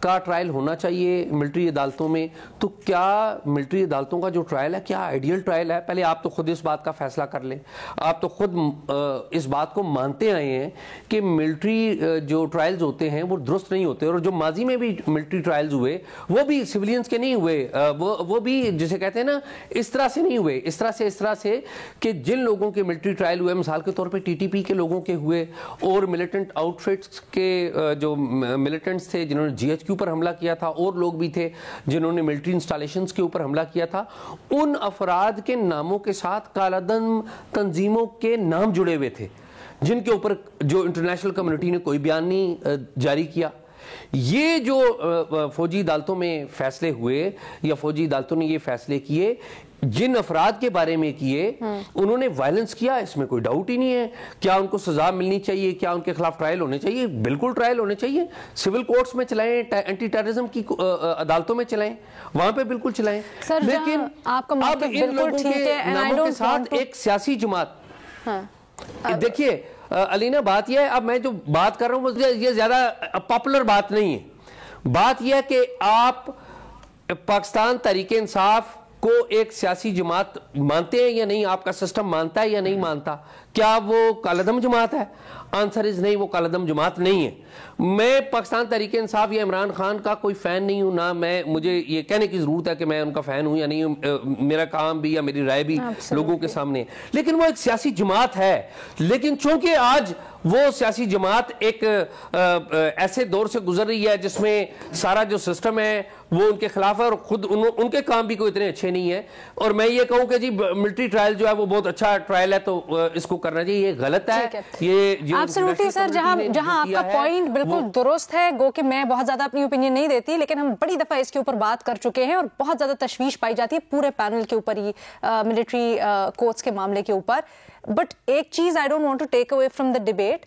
کا ٹرائل ہونا چاہیے ملٹری عدالتوں میں، تو کیا ملٹری عدالتوں کا جو ٹرائل ہے کیا آئیڈیل ٹرائل ہے؟ پہلے آپ تو خود اس بات کا فیصلہ کر لیں. آپ تو خود اس بات کو مانتے آئے ہیں کہ ملٹری جو ٹرائلز ہوتے ہیں وہ درست نہیں ہوتے، اور جو ماضی میں بھی ملٹری ٹرائلز ہوئے وہ بھی سیولینز کے نہیں ہوئے، وہ بھی جسے کہتے ہیں نا اس طرح سے نہیں ہوئے، اس طرح سے کہ جن لوگوں کے ملٹری ٹرائل ہوئے، مثال کے طور پہ ٹی ٹی پی کے لوگوں کے ہوئے، اور ملیٹنٹ آؤٹ فٹس کے جو ملیٹنٹس تھے جنہوں نے جی ایچ کیو پر حملہ کیا تھا، اور لوگ بھی تھے جنہوں نے ملٹری انسٹالیشنز کے اوپر حملہ کیا تھا، ان افراد کے ناموں کے ساتھ کالعدم تنظیموں کے نام جڑے ہوئے تھے جن کے اوپر جو انٹرنیشنل کمیونٹی نے کوئی بیان نہیں جاری کیا. یہ جو فوجی عدالتوں میں فیصلے ہوئے یا فوجی عدالتوں نے یہ فیصلے کیے جن افراد کے بارے میں کیے، انہوں نے وائلنس کیا، اس میں کوئی ڈاؤٹ ہی نہیں ہے. کیا ان کو سزا ملنی چاہیے؟ کیا ان کے خلاف ٹرائل ہونے چاہیے؟ بالکل ٹرائل ہونے چاہیے. سول کورٹس میں چلائیں، اینٹی ٹیررزم کی عدالتوں میں چلائیں، وہاں پہ بالکل چلائیں. لیکن اب ان لوگوں کے ناموں کے ساتھ ایک سیاسی جماعت، دیکھیے علینا بات یہ ہے، اب میں جو بات کر رہا ہوں یہ زیادہ پاپولر بات نہیں ہے. بات یہ ہے کہ آپ پاکستان تحریک انصاف کو ایک سیاسی جماعت مانتے ہیں یا نہیں؟ آپ کا سسٹم مانتا ہے یا نہیں مانتا؟ کیا وہ کالعدم جماعت ہے؟ آنسر از نہیں، وہ کالعدم جماعت نہیں ہے. میں پاکستان تحریک انصاف یا عمران خان کا کوئی فین نہیں ہوں، نہ مجھے یہ کہنے کی ضرورت ہے کہ میں ان کا فین ہوں یا نہیں. میرا کام بھی یا میری رائے بھی لوگوں کے سامنے ہے، لیکن وہ ایک سیاسی جماعت ہے. لیکن چونکہ آج وہ سیاسی جماعت ایک ایسے دور سے گزر رہی ہے جس میں سارا جو سسٹم ہے وہ ان کے خلاف ہے، اور خود ان کے کام بھی کوئی اتنے اچھے نہیں ہیں، اور میں یہ کہوں کہ جی ملٹری ٹرائل جو ہے وہ بہت اچھا ٹرائل ہے تو اس کو کرنا چاہیے، یہ غلط ہے. یہ ایبسولوٹلی سر، جہاں آپ کا پوائنٹ بالکل درست ہے، گو کہ میں بہت زیادہ اپنی اوپینین نہیں دیتی، لیکن ہم بڑی دفعہ اس کے اوپر بات کر چکے ہیں اور بہت زیادہ تشویش پائی جاتی ہے پورے پینل کے اوپر ہی ملٹری کورٹس کے معاملے کے اوپر. بٹ ایک چیز I don't want to take away from the debate,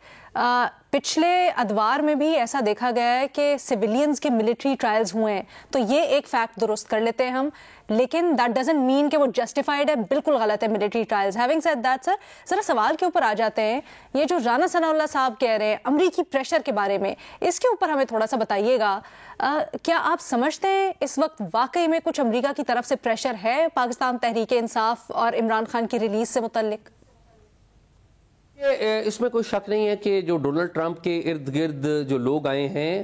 پچھلے ادوار میں بھی ایسا دیکھا گیا ہے کہ سویلینز کے ملٹری ٹرائلز ہوئے ہیں، تو یہ ایک فیکٹ درست کر لیتے ہیں ہم، لیکن دیٹ ڈزنٹ مین کہ وہ جسٹیفائڈ ہے. بالکل غلط ہے military trials. Having said that sir, ذرا سوال کے اوپر آ جاتے ہیں. یہ جو رانا ثناء اللہ صاحب کہہ رہے ہیں امریکی پریشر کے بارے میں، اس کے اوپر ہمیں تھوڑا سا بتائیے گا. کیا آپ سمجھتے ہیں اس وقت واقعی میں کچھ امریکہ کی طرف سے پریشر ہے پاکستان تحریک انصاف اور عمران خان کی ریلیز سے متعلق؟ اس میں کوئی شک نہیں ہے کہ جو ڈونلڈ ٹرمپ کے ارد گرد جو لوگ آئے ہیں،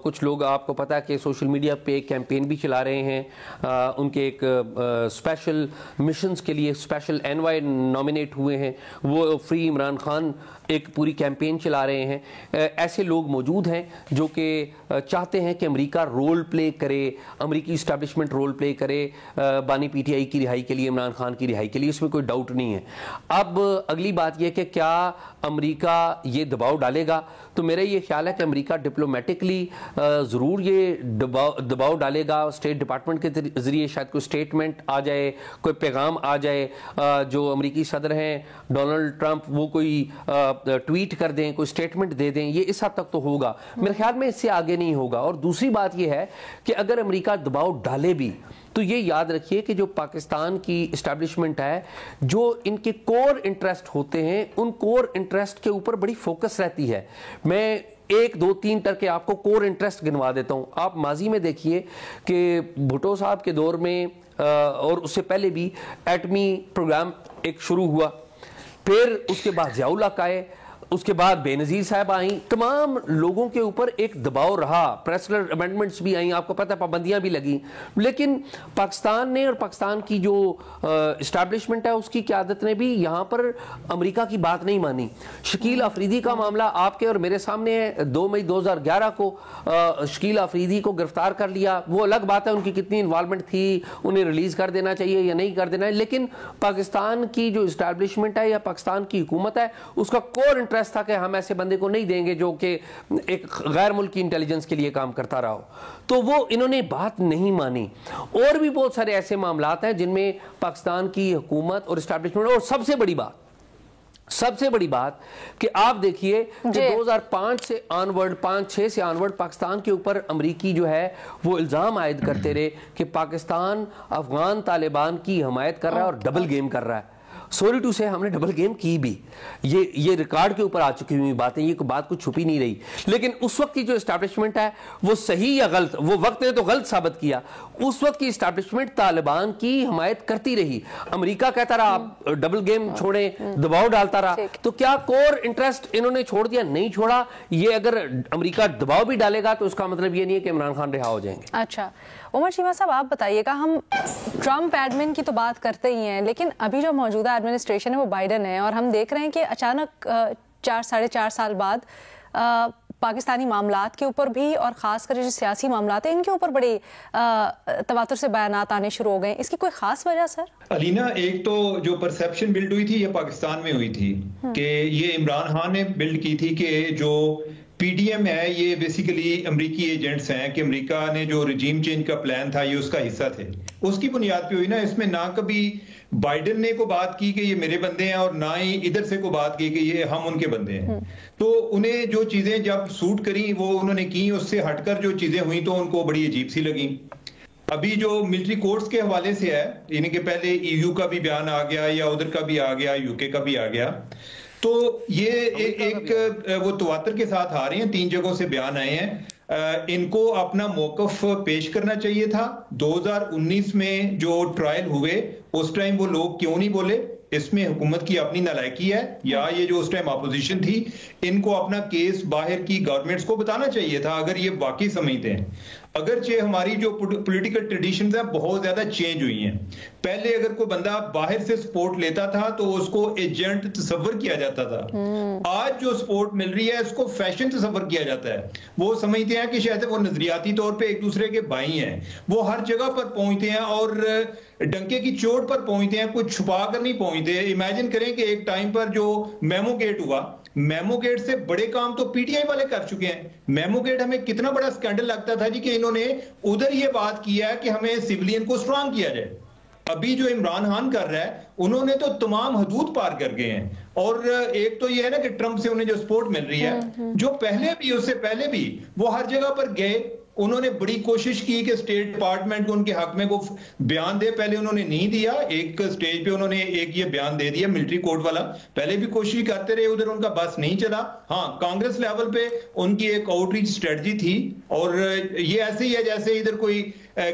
کچھ لوگ آپ کو پتا ہے کہ سوشل میڈیا پہ ایک کیمپین بھی چلا رہے ہیں، ان کے ایک اسپیشل مشنز کے لیے اسپیشل انوائے نامینیٹ ہوئے ہیں، وہ فری عمران خان ایک پوری کیمپین چلا رہے ہیں. ایسے لوگ موجود ہیں جو کہ چاہتے ہیں کہ امریکہ رول پلے کرے، امریکی اسٹیبلشمنٹ رول پلے کرے بانی پی ٹی آئی کی رہائی کے لیے، عمران خان کی رہائی کے لیے. اس میں کوئی ڈاؤٹ نہیں ہے. اب اگلی بات یہ کہ کیا امریکہ یہ دباؤ ڈالے گا؟ تو میرا یہ خیال ہے کہ امریکہ ڈپلومیٹکلی ضرور یہ دباؤ ڈالے گا. اسٹیٹ ڈپارٹمنٹ کے ذریعے شاید کوئی اسٹیٹمنٹ آ جائے، کوئی پیغام آ جائے. جو امریکی صدر ہیں ڈونلڈ ٹرمپ، وہ کوئی ٹویٹ کر دیں، کوئی اسٹیٹمنٹ دے دیں. یہ اس حد تک تو ہوگا، میرے خیال میں اس سے آگے نہیں ہوگا. اور دوسری بات یہ ہے کہ اگر امریکہ دباؤ ڈالے بھی تو یہ یاد رکھیے کہ جو پاکستان کی اسٹیبلشمنٹ ہے، جو ان کے کور انٹرسٹ ہوتے ہیں، ان کور انٹرسٹ کے اوپر بڑی فوکس رہتی ہے. میں 1 2 3 کر کے آپ کو کور انٹرسٹ گنوا دیتا ہوں. آپ ماضی میں دیکھیے کہ بھٹو صاحب کے دور میں اور اس سے پہلے بھی ایٹمی پروگرام ایک شروع ہوا، پھر اس کے بعد ضیاء الحق آئے، اس کے بعد بے نظیر صاحب آئیں. تمام لوگوں کے اوپر ایک دباؤ رہا، پریسیڈنٹ امینڈمنٹس بھی آئیں، آپ کو پتہ ہے پابندیاں بھی لگیں. لیکن پاکستان نے اور پاکستان کی جو اسٹیبلشمنٹ ہے اس کی قیادت نے بھی یہاں پر امریکہ کی بات نہیں مانی. شکیل آفریدی کا معاملہ آپ کے اور میرے سامنے ہے. 2 مئی 2011 کو شکیل آفریدی کو گرفتار کر لیا. وہ الگ بات ہے ان کی کتنی انوالومنٹ تھی، انہیں ریلیز کر دینا چاہیے یا نہیں کر دینا ہے. لیکن پاکستان کی جو اسٹیبلشمنٹ ہے یا پاکستان کی حکومت ہے، اس کا کور انٹرسٹ تھا کہ ہم ایسے بندے کو نہیں دیں گے جو کہ ایک غیر ملکی انٹیلیجنس کے لیے کام کرتا رہا ہو. تو وہ انہوں نے بات نہیں مانی. اور بھی بہت سارے ایسے معاملات ہیں جن میں پاکستان کی حکومت اور اسٹیبلشمنٹ، اور سب سے بڑی بات کہ آپ دیکھیے کہ 2005 سے آنورڈ، 5-6 سے آنورڈ پاکستان کے اوپر امریکی جو ہے وہ الزام عائد کرتے رہے کہ پاکستان افغان طالبان کی حمایت کر رہا ہے اور ڈبل گیم کر رہا ہے. سوری ٹو سے ہم نے ڈبل گیم کی بھی, یہ ریکارڈ کے اوپر آ چکی ہوئی باتیں, یہ بات کچھ چھپی نہیں رہی. لیکن اس وقت کی جو اسٹیبلشمنٹ ہے وہ صحیح یا غلط, وہ وقت نے تو غلط ثابت کیا. اس وقت کی اسٹیبلشمنٹ طالبان کی حمایت کرتی رہی. امریکہ کہتا رہا آپ ڈبل گیم چھوڑیں, دباؤ ڈالتا رہا. تو کیا کور انٹرسٹ انہوں نے چھوڑ دیا؟ نہیں چھوڑا. یہ اگر امریکہ دباؤ بھی ڈالے گا تو اس کا مطلب یہ نہیں ہے کہ عمران خان رہا ہو جائیں گے. اچھا عمر چیمہ صاحب آپ بتائیے گا, ہم ٹرمپ ایڈمن کی تو بات کرتے ہی ہیں, لیکن ابھی جو موجودہ ایڈمنسٹریشن ہے وہ بائیڈن ہے, اور ہم دیکھ رہے ہیں کہ اچانک 4-4.5 سال بعد پاکستانی معاملات کے اوپر بھی, اور خاص کر جو سیاسی معاملات ہیں ان کے اوپر بڑے تواتر سے بیانات آنے شروع ہو گئے. اس کی کوئی خاص وجہ سر؟ علینا, ایک تو جو پرسیپشن بلڈ ہوئی تھی یہ پاکستان میں ہوئی تھی کہ یہ عمران خان نے بلڈ کی تھی کہ جو پی ڈی ایم ہے یہ بیسیکلی امریکی ایجنٹس ہیں, کہ امریکہ نے جو رجیم چینج کا پلان تھا یہ اس کا حصہ تھے. اس کی بنیاد پہ ہوئی نا. اس میں نہ کبھی بائیڈن نے کو بات کی کہ یہ میرے بندے ہیں, اور نہ ہی ادھر سے کو بات کی کہ یہ ہم ان کے بندے ہیں. تو انہیں جو چیزیں جب سوٹ کریں وہ انہوں نے کی, اس سے ہٹ کر جو چیزیں ہوئیں تو ان کو بڑی عجیب سی لگیں. ابھی جو ملٹری کورٹس کے حوالے سے ہے, یعنی کہ پہلے ای یو کا بھی بیان آ گیا, یا ادھر کا بھی آ گیا, یو کے کا بھی آ گیا, تو یہ ایک وہ تواتر کے ساتھ آ رہے ہیں. 3 جگہوں سے بیان آئے ہیں. ان کو اپنا موقف پیش کرنا چاہیے تھا. 2019 میں جو ٹرائل ہوئے اس ٹائم وہ لوگ کیوں نہیں بولے؟ اس میں حکومت کی اپنی نالائکی ہے, یا یہ جو اس ٹائم اپوزیشن تھی ان کو اپنا کیس باہر کی گورنمنٹس کو بتانا چاہیے تھا اگر یہ واقعی سمجھتے ہیں. اگرچہ ہماری جو پولیٹیکل ٹریڈیشنز ہیں بہت زیادہ چینج ہوئی ہیں. پہلے اگر کوئی بندہ باہر سے سپورٹ لیتا تھا تو اس کو ایجنٹ تصور کیا جاتا تھا. آج جو سپورٹ مل رہی ہے اس کو فیشن تصور کیا جاتا ہے. وہ سمجھتے ہیں کہ شاید وہ نظریاتی طور پہ ایک دوسرے کے بھائی ہیں, وہ ہر جگہ پر پہنچتے ہیں اور ڈنکے کی چوٹ پر پہنچتے ہیں, کچھ چھپا کر نہیں پہنچتے. امیجن کریں کہ ایک ٹائم پر جو میمو گیٹ ہوا, میمو گیٹ سے بڑے کام تو پی ٹی آئی والے کر چکے ہیں. میمو گیٹ ہمیں کتنا بڑا سکینڈل لگتا تھا جی کہ انہوں نے ادھر یہ بات کیا ہے کہ ہمیں سیولین کو سٹرانگ کیا جائے. ابھی جو عمران خان کر رہا ہے انہوں نے تو تمام حدود پار کر گئے ہیں. اور ایک تو یہ ہے نا کہ ٹرمپ سے انہیں جو سپورٹ مل رہی ہے, جو پہلے بھی اس سے پہلے بھی وہ ہر جگہ پر گئے, انہوں نے بڑی کوشش کی کہ اسٹیٹ ڈپارٹمنٹ کو ان کے حق میں کو بیان دے. پہلے انہوں نے نہیں دیا, ایک سٹیج پہ انہوں نے ایک یہ بیان دے دیا ملٹری کورٹ والا. پہلے بھی کوشش کرتے رہے, ادھر ان کا بس نہیں چلا. ہاں کانگریس لیول پہ ان کی ایک آؤٹ ریچ اسٹریٹجی تھی, اور یہ ایسے ہی ہے جیسے ادھر کوئی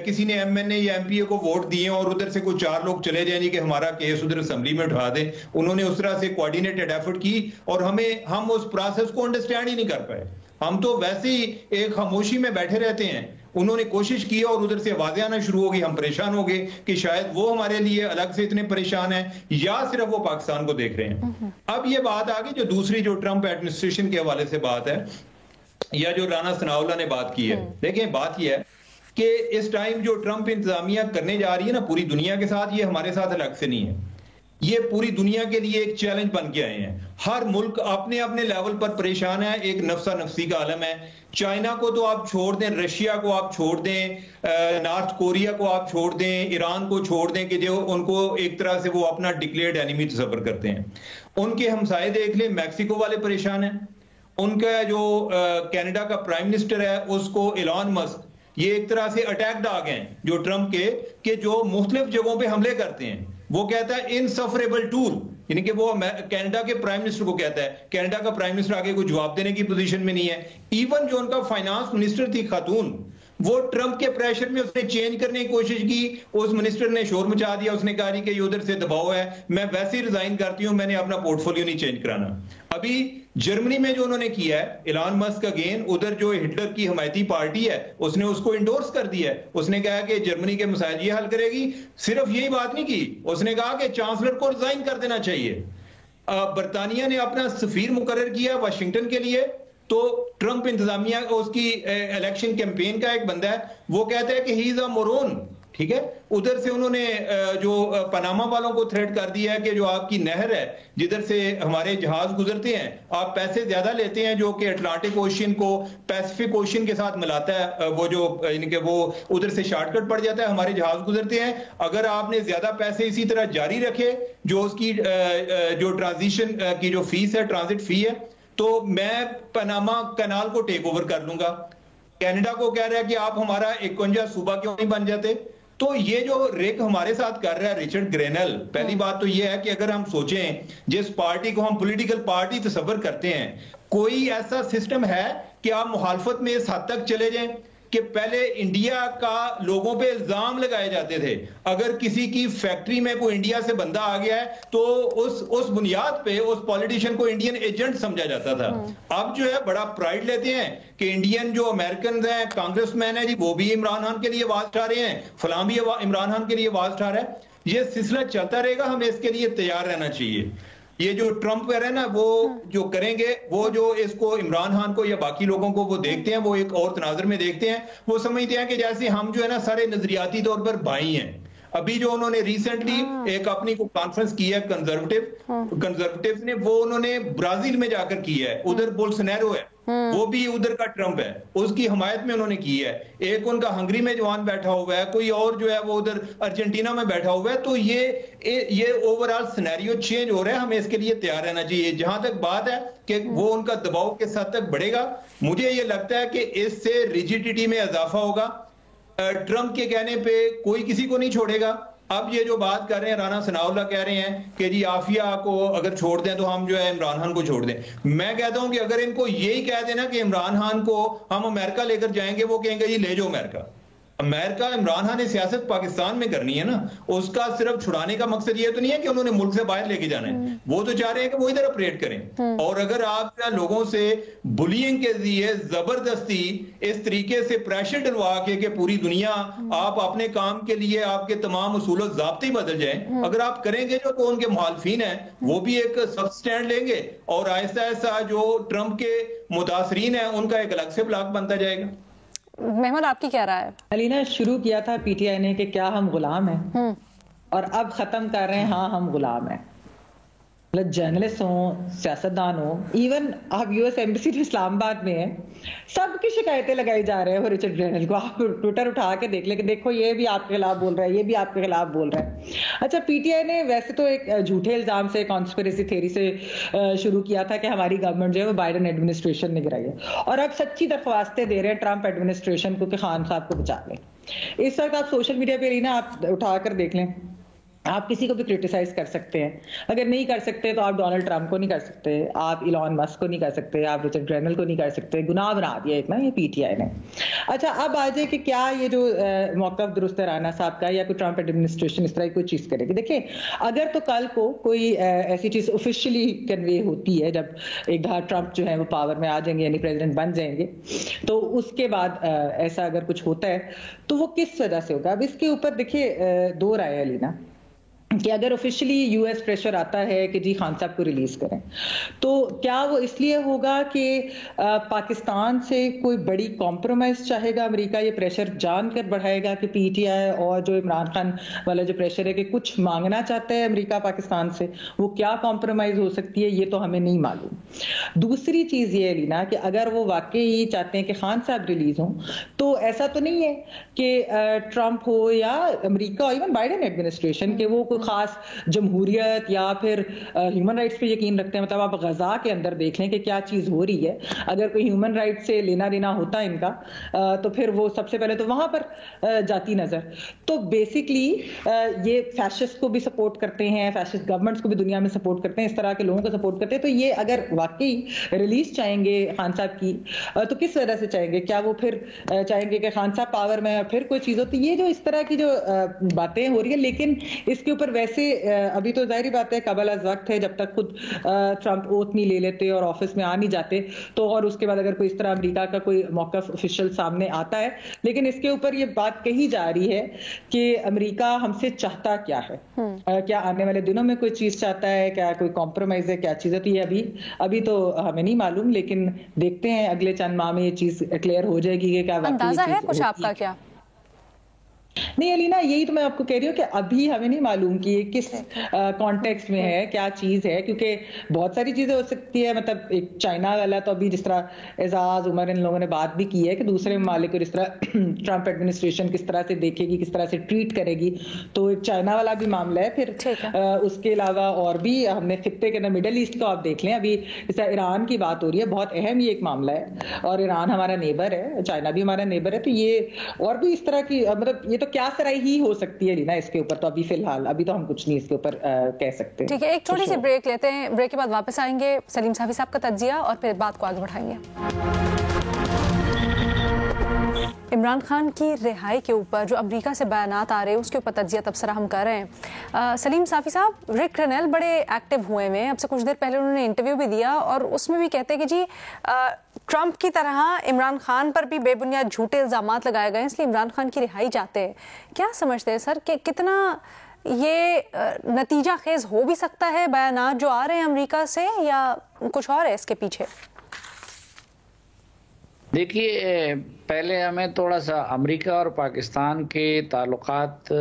کسی نے ایم این اے یا ایم پی اے کو ووٹ دیے اور ادھر سے کوئی 4 لوگ چلے جائیں کہ ہمارا کیس ادھر اسمبلی میں اٹھا دیں. انہوں نے اس طرح سے کوارڈینیٹڈ ایفرٹ کی اور ہم اس پروسیس کو انڈرسٹینڈ ہی نہیں کر پائے. ہم تو ویسے ہی ایک خاموشی میں بیٹھے رہتے ہیں. انہوں نے کوشش کی اور ادھر سے آوازیں آنا شروع ہو گئی, ہم پریشان ہو گئے کہ شاید وہ ہمارے لیے الگ سے اتنے پریشان ہیں یا صرف وہ پاکستان کو دیکھ رہے ہیں. اب یہ بات آ گئی جو دوسری جو ٹرمپ ایڈمنسٹریشن کے حوالے سے بات ہے, یا جو رانا ثناء اللہ نے بات کی ہے. دیکھیں بات یہ ہے کہ اس ٹائم جو ٹرمپ انتظامیہ کرنے جا رہی ہے نا پوری دنیا کے ساتھ, یہ ہمارے ساتھ الگ سے نہیں ہے, یہ پوری دنیا کے لیے ایک چیلنج بن کے آئے ہیں. ہر ملک اپنے اپنے لیول پر پریشان ہے, ایک نفسا نفسی کا عالم ہے. چائنا کو تو آپ چھوڑ دیں, رشیا کو آپ چھوڑ دیں, نارتھ کوریا کو آپ چھوڑ دیں, ایران کو چھوڑ دیں کہ جو ان کو ایک طرح سے وہ اپنا ڈکلیئرڈ اینیمی تصور کرتے ہیں. ان کے ہمسائے دیکھ لیں, میکسیکو والے پریشان ہیں. ان کا جو کینیڈا کا پرائم منسٹر ہے اس کو ایلان مسک, یہ ایک طرح سے اٹیکڈ آ گئے ہیں جو ٹرمپ کے, کہ جو مختلف جگہوں پہ حملے کرتے ہیں. وہ کہتا ہے انسفریبل ٹول, یعنی کہ وہ کینیڈا کے پرائم منسٹر کو کہتا ہے. کینیڈا کا پرائم منسٹر آگے کوئی جواب دینے کی پوزیشن میں نہیں ہے. ایون جو ان کا فائنانس منسٹر تھی خاتون, وہ ٹرمپ کے پریشر میں اس نے چینج کرنے کی کوشش کی. اس منسٹر نے شور مچا دیا, اس نے کہا کہ یہ ادھر سے دباؤ ہے, میں ویسے ہی ریزائن کرتی ہوں, میں نے اپنا پورٹ فولیو نہیں چینج کرانا. ابھی جرمنی میں جو انہوں نے کیا ہے ایلان مسک اگین, ادھر جو ہٹلر کی حمایتی پارٹی ہے اس نے اس کو انڈورس کر دیا ہے. اس نے کہا کہ جرمنی کے مسائل یہ حل کرے گی. صرف یہی بات نہیں کی, اس نے کہا کہ چانسلر کو ریزائن کر دینا چاہیے. برطانیہ نے اپنا سفیر مقرر کیا واشنگٹن کے لیے. تو ٹرمپ انتظامیہ اس کی الیکشن کیمپین کا ایک بندہ ہے, وہ کہتا ہے کہ ہی از اے مورون. ٹھیک ہے, ادھر سے انہوں نے جو پاناما والوں کو تھریٹ کر دیا ہے کہ جو آپ کی نہر ہے جدھر سے ہمارے جہاز گزرتے ہیں, آپ پیسے زیادہ لیتے ہیں جو کہ اٹلانٹک اوشین کو پیسفک اوشین کے ساتھ ملاتا ہے, وہ جو یعنی کہ وہ ادھر سے شارٹ کٹ پڑ جاتا ہے, ہمارے جہاز گزرتے ہیں. اگر آپ نے زیادہ پیسے اسی طرح جاری رکھے, جو اس کی جو ٹرانزیشن کی جو فیس ہے, ٹرانزٹ فی ہے, تو میں پاناما کینال کو ٹیک اوور کر لوں گا. کینیڈا کو کہہ رہا ہے کہ آپ ہمارا 51 صوبہ کیوں نہیں بن جاتے. تو یہ جو ریک ہمارے ساتھ کر رہا ہے رچرڈ گرینل، پہلی بات تو یہ ہے کہ اگر ہم سوچیں جس پارٹی کو ہم پولیٹیکل پارٹی تصور کرتے ہیں، کوئی ایسا سسٹم ہے کہ آپ مخالفت میں اس حد تک چلے جائیں کہ پہلے انڈیا کا لوگوں پہ الزام لگائے جاتے تھے، اگر کسی کی فیکٹری میں کوئی انڈیا سے بندہ آ گیا ہے تو اس بنیاد پہ اس پولیٹیشین کو انڈین ایجنٹ سمجھا جاتا تھا۔ اب جو ہے بڑا پرائیڈ لیتے ہیں کہ انڈین جو امریکنز ہیں، کانگریس مین ہیں جی، وہ بھی عمران خان کے لیے آواز اٹھا رہے ہیں، فلاں بھی عمران خان کے لیے آواز اٹھا رہا ہے۔ یہ سلسلہ چلتا رہے گا، ہمیں اس کے لیے تیار رہنا چاہیے۔ یہ جو ٹرمپ کہہ رہے ہیں نا، وہ جو کریں گے، وہ جو اس کو عمران خان کو یا باقی لوگوں کو وہ دیکھتے ہیں، وہ ایک اور تناظر میں دیکھتے ہیں، وہ سمجھتے ہیں کہ جیسے ہم جو ہے نا سارے نظریاتی طور پر بھائی ہیں۔ ابھی جو انہوں نے ریسنٹلی ایک اپنی کو کانفرنس کی ہے کنزرویٹیوز نے، وہ انہوں نے برازیل میں جا کر کی ہے، ادھر بولسنیرو ہے، وہ بھی ادھر کا ٹرمپ ہے، اس کی حمایت میں انہوں نے کی ہے۔ ایک ان کا ہنگری میں جوان بیٹھا ہوا ہے، کوئی اور جو ہے وہ ادھر ارجنٹینا میں بیٹھا ہوا ہے۔ تو یہ اوورآل سینیریو چینج ہو رہا ہے، ہمیں اس کے لیے تیار رہنا چاہیے۔ جہاں تک بات ہے کہ وہ ان کا دباؤ کس حد تک بڑھے گا، مجھے یہ لگتا ہے کہ اس سے ریجیڈیٹی میں اضافہ ہوگا۔ ٹرمپ کے کہنے پہ کوئی کسی کو نہیں چھوڑے گا۔ اب یہ جو بات کر رہے ہیں رانا ثناء اللہ کہہ رہے ہیں کہ جی عافیہ کو اگر چھوڑ دیں تو ہم جو ہے عمران خان کو چھوڑ دیں، میں کہتا ہوں کہ اگر ان کو یہی کہہ دینا کہ عمران خان کو ہم امریکہ لے کر جائیں گے، وہ کہیں گے جی لے جاؤ امریکہ۔ عمران خان نے سیاست پاکستان میں کرنی ہے نا، اس کا صرف چھڑانے کا مقصد یہ تو نہیں ہے کہ انہوں نے ملک سے باہر لے کے جانا ہے، وہ تو چاہ رہے ہیں کہ وہ ادھر اپریٹ کریں۔ اور اگر آپ لوگوں سے بلینگ کے ذریعے زبردستی اس طریقے سے پریشر ڈلوا کے کہ پوری دنیا آپ اپنے کام کے لیے آپ کے تمام اصول و ضابطے بدل جائیں، اگر آپ کریں گے جو تو ان کے مخالفین ہیں وہ بھی ایک سخت سٹینڈ لیں گے، اور آہستہ آہستہ جو ٹرمپ کے متاثرین ہیں ان کا ایک الگ سے بلاک بنتا جائے گا۔ محمد آپ کی کیا رائے ہے؟ علینا، شروع کیا تھا پی ٹی آئی نے کہ کیا ہم غلام ہیں، اور اب ختم کر رہے ہیں ہاں ہم غلام ہیں۔ جرنلسٹ ہوں، سیاستدان ہوں، ایون آپ یو ایس ایمبیسی جو اسلام آباد میں ہے، سب کی شکایتیں لگائی جا رہے ہیں وہ رچرڈ گرینل کو۔ آپ ٹویٹر اٹھا کے دیکھ لیں کہ دیکھو یہ بھی آپ کے خلاف بول رہا ہے، یہ بھی آپ کے خلاف بول رہا ہے۔ اچھا، پی ٹی آئی نے ویسے تو ایک جھوٹے الزام سے، کانسپریسی تھیوری سے شروع کیا تھا کہ ہماری گورنمنٹ جو ہے وہ بائیڈن ایڈمنسٹریشن نے گرائی ہے، اور اب سچی درخواستیں دے رہے ہیں ٹرمپ ایڈمنسٹریشن کو کہ خان صاحب کو بچا لیں۔ اس وقت آپ سوشل میڈیا پہ لینا، آپ اٹھا کر دیکھ لیں، آپ کسی کو بھی کرٹیسائز کر سکتے ہیں، اگر نہیں کر سکتے تو آپ ڈونلڈ ٹرمپ کو نہیں کر سکتے، آپ ایلون مسک کو نہیں کر سکتے، آپ رچرڈ گرینل کو نہیں کر سکتے، گناہ بنا دیا ایک نا یہ پی ٹی آئی نے۔ اچھا، اب آ جائے کہ کیا یہ جو موقف درست ہے رانا صاحب کا، یا کوئی ٹرمپ ایڈمنسٹریشن اس طرح کی کوئی چیز کرے گی؟ دیکھیں، اگر تو کل کو کوئی ایسی چیز آفیشلی کنوے ہوتی ہے، جب ایک دفعہ ٹرمپ جو ہے وہ پاور میں آ جائیں گے، یعنی پریزیڈنٹ بن جائیں گے، تو اس کے بعد ایسا اگر کچھ ہوتا ہے تو وہ کس وجہ سے ہوگا؟ اب اس کے اوپر دیکھیے دو رائے ہے لینا، کہ اگر آفیشلی یو ایس پریشر آتا ہے کہ جی خان صاحب کو ریلیز کریں، تو کیا وہ اس لیے ہوگا کہ پاکستان سے کوئی بڑی کمپرومائز چاہے گا امریکہ؟ یہ پریشر جان کر بڑھائے گا کہ پی ٹی آئی اور جو عمران خان والا جو پریشر ہے کہ کچھ مانگنا چاہتا ہے امریکہ پاکستان سے، وہ کیا کمپرومائز ہو سکتی ہے، یہ تو ہمیں نہیں معلوم۔ دوسری چیز یہ ہے لینا کہ اگر وہ واقعی چاہتے ہیں کہ خان صاحب ریلیز ہوں، تو ایسا تو نہیں ہے کہ ٹرمپ ہو یا امریکہ اور ایون بائیڈن ایڈمنسٹریشن کہ وہ کوئی خاص جمہوریت یا پھر ہیومن رائٹس پہ یقین رکھتے ہیں۔ مطلب آپ غزہ کے اندر دیکھ لیں کہ کیا چیز ہو رہی ہے، اگر کوئی ہیومن رائٹ سے لینا دینا ہوتا ہے ان کا، تو پھر وہ سب سے پہلے تو وہاں پر جاتی نظر۔ تو بیسکلی یہ فیشسٹ کو بھی سپورٹ کرتے ہیں، فیشسٹ گورنمنٹس کو بھی دنیا میں سپورٹ کرتے ہیں، اس طرح کے لوگوں کو سپورٹ کرتے ہیں۔ تو یہ اگر واقعی ریلیز چاہیں گے خان صاحب کی، تو کس وجہ سے چاہیں گے؟ کیا وہ پھر چاہیں گے کہ خان صاحب پاور میں پھر کوئی چیز ہوتی؟ یہ جو اس طرح کی جو باتیں ہو رہی ہیں، لیکن اس کے اوپر ویسے ابھی تو ظاہری بات ہے قبل از وقت ہے، جب تک خود ٹرمپ اوتھ نہیں لے لیتے اور آفس میں آ نہیں جاتے تو، اور اس کے بعد اگر کوئی اس طرح امریکہ کا کوئی موقف آفیشیل سامنے آتا ہے، لیکن اس کے اوپر یہ بات کہی جا رہی ہے کہ امریکہ ہم سے چاہتا کیا ہے، کیا آنے والے دنوں میں کوئی چیز چاہتا ہے، کیا کوئی کمپرومائز ہے، کیا چیز ہے؟ تو یہ ابھی تو ہمیں نہیں معلوم، لیکن دیکھتے ہیں اگلے چند ماہ میں یہ چیز کلیئر ہو جائے گی کہ کیا اندازہ ہے کچھ آپ کا کیا؟ نہیں علینا، یہی تو میں آپ کو کہہ رہی ہوں کہ ابھی ہمیں نہیں معلوم کہ یہ کس کانٹیکسٹ میں ہے، کیا چیز ہے، کیونکہ بہت ساری چیزیں ہو سکتی ہے۔ مطلب ایک چائنا والا تو ابھی جس طرح اعزاز عمر ان لوگوں نے بات بھی کی ہے کہ دوسرے ممالک کو جس طرح ٹرمپ ایڈمنسٹریشن کس طرح سے دیکھے گی، کس طرح سے ٹریٹ کرے گی، تو ایک چائنا والا بھی معاملہ ہے۔ پھر اس کے علاوہ اور بھی ہم نے خطے کے اندر مڈل ایسٹ کو آپ دیکھ لیں، ابھی جیسا ایران کی بات ہو رہی ہے، بہت اہم یہ ایک معاملہ ہے، اور ایران ہمارا نیبر ہے، چائنا بھی ہمارا نیبر ہے، تو یہ اور بھی اس طرح کی مطلب یہ تو کیا قیاس رائے ہی ہو سکتی ہے رینا اس کے اوپر. تو ابھی فی الحال ابھی تو ہم کچھ نہیں اس کے اوپر کہہ سکتے. ٹھیک ہے, ایک چھوٹی سی بریک لیتے ہیں, بریک کے بعد واپس آئیں گے, سلیم صافی صاحب کا تجزیہ اور پھر بات کو آگے بڑھائیں گے. عمران خان کی رہائی کے اوپر جو امریکہ سے بیانات آ رہے ہیں اس کے اوپر تجزیہ تبصرہ ہم کر رہے ہیں. سلیم صافی صاحب, رک رنیل بڑے ایکٹیو ہوئے ہیں, اب سے کچھ دیر پہلے انہوں نے انٹرویو بھی دیا اور اس میں بھی کہتے کہ جی ٹرمپ کی طرح عمران خان پر بھی بے بنیاد جھوٹے الزامات لگائے گئے ہیں, اس لیے عمران خان کی رہائی چاہتے ہیں. کیا سمجھتے ہیں سر کہ کتنا یہ نتیجہ خیز ہو بھی سکتا ہے بیانات جو آ رہے ہیں امریکہ سے, یا کچھ اور ہے اس کے پیچھے؟ دیکھیے, پہلے ہمیں تھوڑا سا امریکہ اور پاکستان کے تعلقات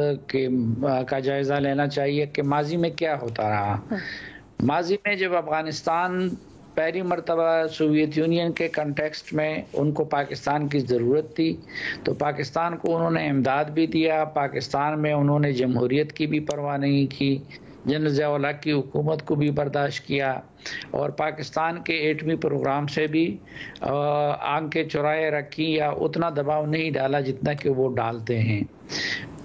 کا جائزہ لینا چاہیے کہ ماضی میں کیا ہوتا رہا. ماضی میں جب افغانستان پہلی مرتبہ سوویت یونین کے کنٹیکسٹ میں ان کو پاکستان کی ضرورت تھی تو پاکستان کو انہوں نے امداد بھی دیا. پاکستان میں انہوں نے جمہوریت کی بھی پرواہ نہیں کی, جنرل ضیاء الحق کی حکومت کو بھی برداشت کیا اور پاکستان کے ایٹمی پروگرام سے بھی آنکھیں چرائے رکھی یا اتنا دباؤ نہیں ڈالا جتنا کہ وہ ڈالتے ہیں.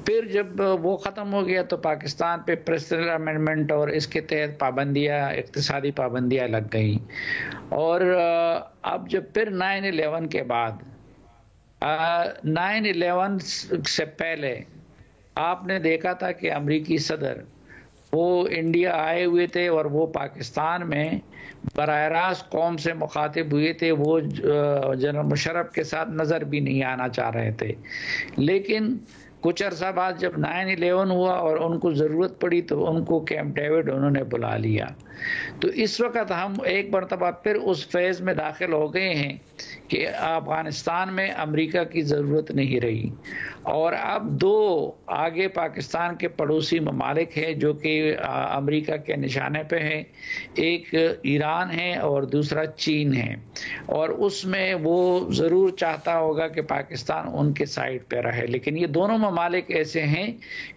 پھر جب وہ ختم ہو گیا تو پاکستان پہ پریسیڈنٹ امینڈمنٹ اور اس کے تحت پابندیاں, اقتصادی پابندیاں لگ گئیں. اور اب جب پھر 9/11 کے بعد 9/11 سے پہلے آپ نے دیکھا تھا کہ امریکی صدر وہ انڈیا آئے ہوئے تھے اور وہ پاکستان میں براہ راست قوم سے مخاطب ہوئے تھے. وہ جنرل مشرف کے ساتھ نظر بھی نہیں آنا چاہ رہے تھے, لیکن کچھ عرصہ بعد جب 9/11 ہوا اور ان کو ضرورت پڑی تو ان کو کیمپ ڈیوڈ انہوں نے بلا لیا. تو اس وقت ہم ایک مرتبہ پھر اس فیز میں داخل ہو گئے ہیں کہ افغانستان میں امریکہ کی ضرورت نہیں رہی. اور اب دو آگے پاکستان کے پڑوسی ممالک ہیں جو کہ امریکہ کے نشانے پہ ہیں, ایک ایران ہے اور دوسرا چین ہے, اور اس میں وہ ضرور چاہتا ہوگا کہ پاکستان ان کے سائڈ پہ رہے. لیکن یہ دونوں ممالک ایسے ہیں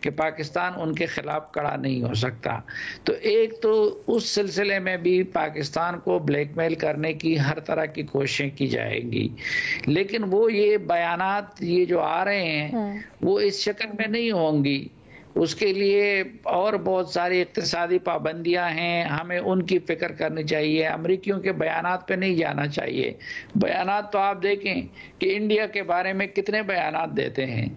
کہ پاکستان ان کے خلاف کھڑا نہیں ہو سکتا. تو ایک تو اس سلسلے میں بھی پاکستان کو بلیک میل کرنے کی ہر طرح کی کوششیں کی جائیں گی, لیکن وہ یہ بیانات یہ جو آ رہے ہیں وہ اس شکل میں نہیں ہوں گی. اس کے لیے اور بہت ساری اقتصادی پابندیاں ہیں, ہمیں ان کی فکر کرنی چاہیے. امریکیوں کے بیانات پہ نہیں جانا چاہیے. بیانات تو آپ دیکھیں کہ انڈیا کے بارے میں کتنے بیانات دیتے ہیں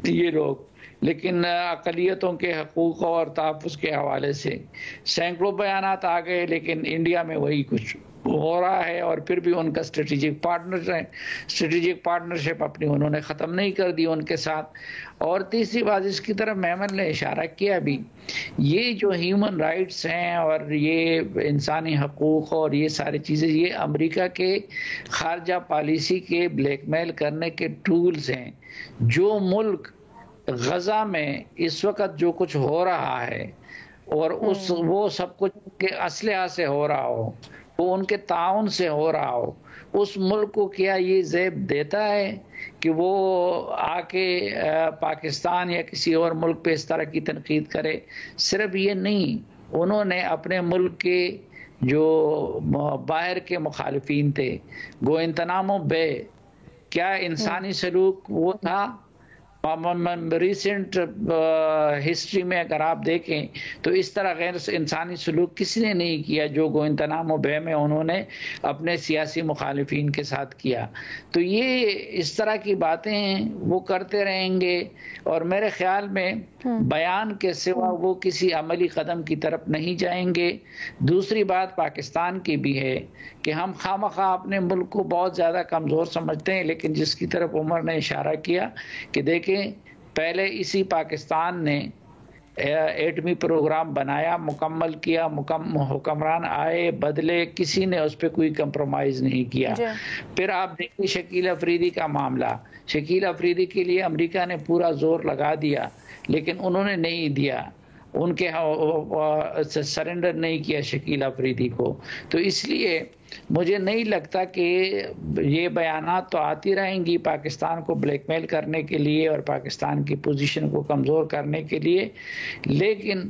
یہ لوگ, لیکن اقلیتوں کے حقوق اور تحفظ کے حوالے سے سینکڑوں بیانات آ گئے, لیکن انڈیا میں وہی کچھ ہو رہا ہے. اور پھر بھی ان کا اسٹریٹجک پارٹنرشپ اپنی انہوں نے ختم نہیں کر دی ان کے ساتھ. اور تیسری بات اس کی طرف محمد نے اشارہ کیا بھی, یہ جو ہیومن رائٹس ہیں اور یہ انسانی حقوق اور یہ ساری چیزیں یہ امریکہ کے خارجہ پالیسی کے بلیک میل کرنے کے ٹولز ہیں. جو ملک غزہ میں اس وقت جو کچھ ہو رہا ہے اور وہ سب کچھ کے اسلحہ سے ہو رہا ہو, وہ ان کے تعاون سے ہو رہا ہو, اس ملک کو کیا یہ زیب دیتا ہے کہ وہ آ کے پاکستان یا کسی اور ملک پہ اس طرح کی تنقید کرے؟ صرف یہ نہیں, انہوں نے اپنے ملک کے جو باہر کے مخالفین تھے, گوانتانامو بے, کیا انسانی سلوک وہ تھا؟ ریسنٹ ہسٹری میں اگر آپ دیکھیں تو اس طرح غیر انسانی سلوک کسی نے نہیں کیا جو گوانتانامو بے میں انہوں نے اپنے سیاسی مخالفین کے ساتھ کیا. تو یہ اس طرح کی باتیں وہ کرتے رہیں گے, اور میرے خیال میں بیان کے سوا وہ کسی عملی قدم کی طرف نہیں جائیں گے. دوسری بات پاکستان کی بھی ہے کہ ہم خواہ اپنے ملک کو بہت زیادہ کمزور سمجھتے ہیں, لیکن جس کی طرف عمر نے اشارہ کیا کہ دیکھیں پہلے اسی پاکستان نے ایٹمی پروگرام بنایا, مکمل کیا, حکمران آئے بدلے, کسی نے اس پہ کوئی کمپرومائز نہیں کیا. پھر آپ دیکھیں شکیل افریدی کا معاملہ, شکیل افریدی کے لیے امریکہ نے پورا زور لگا دیا لیکن انہوں نے نہیں دیا, ان کے سرنڈر نہیں کیا شکیل افریدی کو. تو اس لیے مجھے نہیں لگتا کہ یہ بیانات تو آتی رہیں گی پاکستان کو بلیک میل کرنے کے لیے اور پاکستان کی پوزیشن کو کمزور کرنے کے لیے, لیکن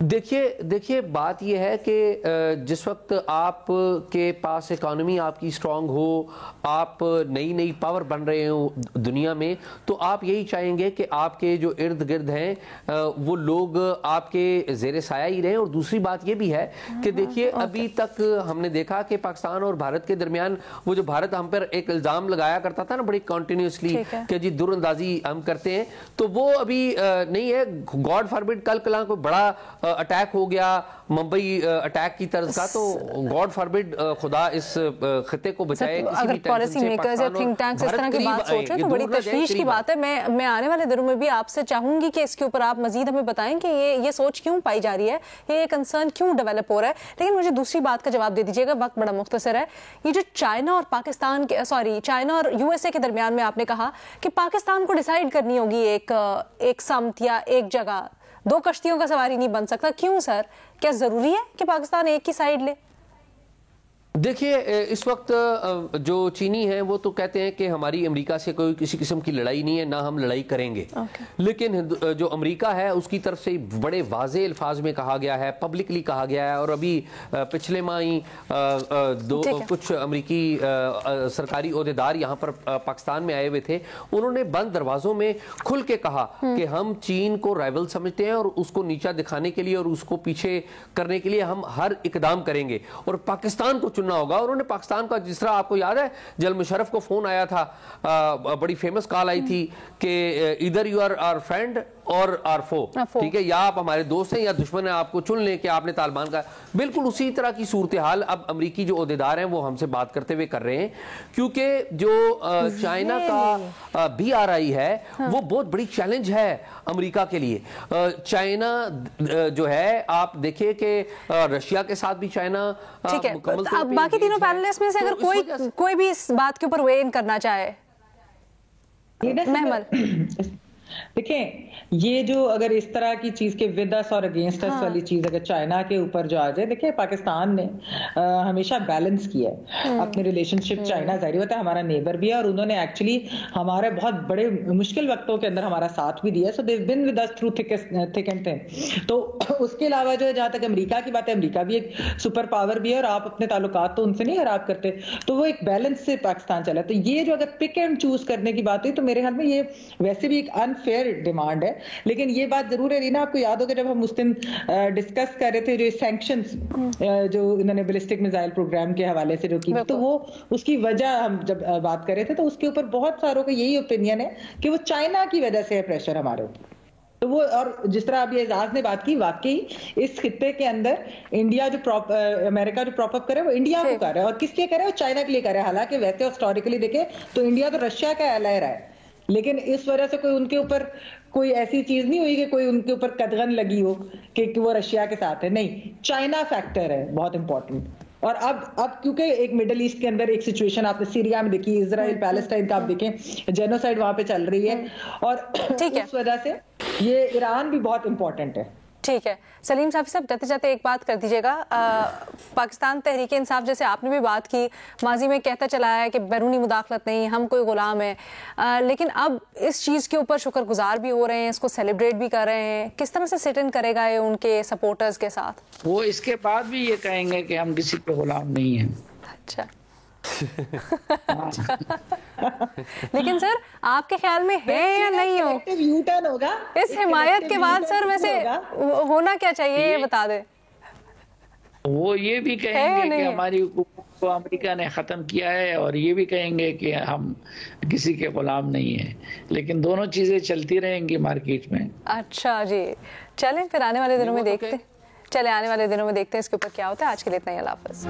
دیکھیے بات یہ ہے کہ جس وقت آپ کے پاس اکانومی آپ کی سٹرونگ ہو, آپ نئی پاور بن رہے ہوں دنیا میں, تو آپ یہی چاہیں گے کہ آپ کے جو ارد گرد ہیں وہ لوگ آپ کے زیر سایہ ہی رہیں. اور دوسری بات یہ بھی ہے کہ دیکھیے ابھی تک ہم نے دیکھا کہ پاکستان اور بھارت کے درمیان وہ جو بھارت ہم پر ایک الزام لگایا کرتا تھا نا بڑی کنٹینیوسلی کہ جی دور اندازی ہم کرتے ہیں, تو وہ ابھی نہیں ہے. گاڈ فاربڈ کل کلاں کوئی بڑا اٹیک ہو گیا ممبئی اٹیک کی طرز کا, تو گاڈ فاربڈ خدا اس خطے کو بچائے. اگر پالیسی میکرز یا تھنک ٹینکس اس طرح کی بات سوچ رہے ہیں تو بڑی تشویش کی بات ہے. میں آنے والے دنوں میں بھی آپ سے چاہوں گی کہ اس کے اوپر آپ مزید ہمیں بتائیں کہ یہ سوچ کیوں پائی جا رہی ہے, یہ کنسرن کیوں ڈیولپ ہو رہا ہے. لیکن مجھے دوسری بات کا جواب دے دیجیے گا, وقت بڑا مختصر ہے. یہ جو چائنا اور پاکستان کے چائنا اور یو ایس اے کے درمیان میں آپ نے کہا کہ پاکستان کو ڈیسائیڈ کرنی ہوگی ایک سمت یا ایک جگہ, دو کشتیوں کا سواری نہیں بن سکتا. کیوں سر, کیا ضروری ہے کہ پاکستان ایک ہی سائیڈ لے؟ دیکھیے اس وقت جو چینی ہیں وہ تو کہتے ہیں کہ ہماری امریکہ سے کوئی کسی قسم کی لڑائی نہیں ہے, نہ ہم لڑائی کریں گے. لیکن جو امریکہ ہے اس کی طرف سے بڑے واضح الفاظ میں کہا گیا ہے, پبلکلی کہا گیا ہے, اور ابھی پچھلے ماہ ہی کچھ امریکی سرکاری عہدیدار یہاں پر پاکستان میں آئے ہوئے تھے, انہوں نے بند دروازوں میں کھل کے کہا کہ ہم چین کو رائیول سمجھتے ہیں اور اس کو نیچا دکھانے کے لیے اور اس کو پیچھے کرنے کے لیے ہم ہر اقدام کریں گے اور پاکستان کو ہوگا. انہوں نے پاکستان کا, جس طرح آپ کو یاد ہے جنرل مشرف کو فون آیا تھا, بڑی فیمس کال آئی تھی کہ ادھر یو آر آر فرینڈ اور آر فو, ٹھیک ہے, یا آپ ہمارے دوست ہیں یا دشمن ہیں, آپ کو چن لیں کہ آپ نے طالبان کا. بالکل اسی طرح کی صورتحال اب امریکی جو عہدیدار ہیں وہ ہم سے بات کرتے ہوئے کر رہے ہیں, کیونکہ جو چائنا کا بی آر آئی ہے وہ بہت بڑی چیلنج ہے امریکہ کے لیے. چائنا جو ہے آپ دیکھیں کہ رشیا کے ساتھ بھی چائنا مکمل. اب باقی تینوں پینلسٹ میں سے اگر کوئی بھی اس بات کے اوپر ویئن ان کرنا چاہے. محمد دیکھیں, یہ جو اگر اس طرح کی چیز کے ود اس اور اگینسٹ اس والی چیز اگر چائنا کے اوپر جو آ جائے, دیکھیں پاکستان نے ہمیشہ بیلنس کیا ہے اپنے ریلیشن شپ. چائنا ظاہر ہوتا ہے ہمارا نیبر بھی ہے اور انہوں نے ایکچولی ہمارے بہت بڑے مشکل وقتوں کے اندر ہمارا ساتھ بھی دیا. So they been with us through thick and thin. تو اس کے علاوہ جو ہے جہاں تک امریکہ کی بات ہے, امریکہ بھی ایک سپر پاور بھی ہے اور آپ اپنے تعلقات تو ان سے نہیں خراب کرتے, تو وہ ایک بیلنس سے پاکستان چلا. تو یہ جو اگر پک اینڈ چوز کرنے کی بات ہوئی تو میرے خیال میں یہ ویسے بھی ایک انفیئر ڈیمانڈ ہے. لیکن یہ بات ضرور ہے رینا, آپ کو یاد ہوگا جب ہم اس دن ڈسکس کر رہے تھے جو سینکشنز جو انہوں نے بیلسٹک میزائل پروگرام کے حوالے سے جو کی, تو وہ اس کی وجہ ہم جب بات کر رہے تھے تو اس کے اوپر بہت ساروں کا یہی اوپینین ہے کہ وہ چائنا کی وجہ سے ہے پریشر ہمارے اوپر. تو وہ, اور جس طرح ابھی اعزاز نے بات کی, واقعی اس خطے کے اندر انڈیا جو امریکہ جو پراپ اپ کرے وہ انڈیا کو کر رہا ہے, اور کس لیے کر رہا ہے, وہ چائنا کے لیے کر رہا ہے. حالانکہ ویسے ہسٹوریکلی دیکھیں تو انڈیا تو رشیا کا ایلائی رہا ہے, لیکن اس وجہ سے کوئی ان کے اوپر کوئی ایسی چیز نہیں ہوئی کہ کوئی ان کے اوپر قدغن لگی ہو کہ وہ رشیا کے ساتھ ہے. نہیں, چائنا فیکٹر ہے بہت امپورٹنٹ. اور اب کیونکہ ایک مڈل ایسٹ کے اندر ایک سچویشن آپ نے سیریا میں دیکھی, اسرائیل پیلسٹائن کا آپ دیکھیں جینوسائیڈ وہاں پہ چل رہی ہے, اور اس وجہ سے یہ ایران بھی بہت امپورٹنٹ ہے. ٹھیک ہے سلیم صافی صاحب, جاتے جاتے ایک بات کر دیجیے گا. پاکستان تحریک انصاف جیسے آپ نے بھی بات کی, ماضی میں کہتا چلا ہے کہ بیرونی مداخلت نہیں, ہم کوئی غلام ہیں, لیکن اب اس چیز کے اوپر شکر گزار بھی ہو رہے ہیں, اس کو سیلیبریٹ بھی کر رہے ہیں. کس طرح سے سٹ ان کرے گا یہ ان کے سپورٹرز کے ساتھ؟ وہ اس کے بعد بھی یہ کہیں گے کہ ہم کسی کے غلام نہیں ہیں. اچھا لیکن سر آپ کے خیال میں ہے یا نہیں ہو اس حمایت کے بعد؟ سر ویسے ہونا کیا چاہیے یہ بتا دیں. وہ یہ بھی کہیں گے کہ ہماری حکومت کو امریکہ نے ختم کیا ہے, اور یہ بھی کہیں گے کہ ہم کسی کے غلام نہیں ہیں, لیکن دونوں چیزیں چلتی رہیں گی مارکیٹ میں. اچھا جی, چلیں پھر آنے والے دنوں میں دیکھتے ہیں اس کے اوپر کیا ہوتا ہے. آج کے لیے اتنا ہی, اللہ حافظ.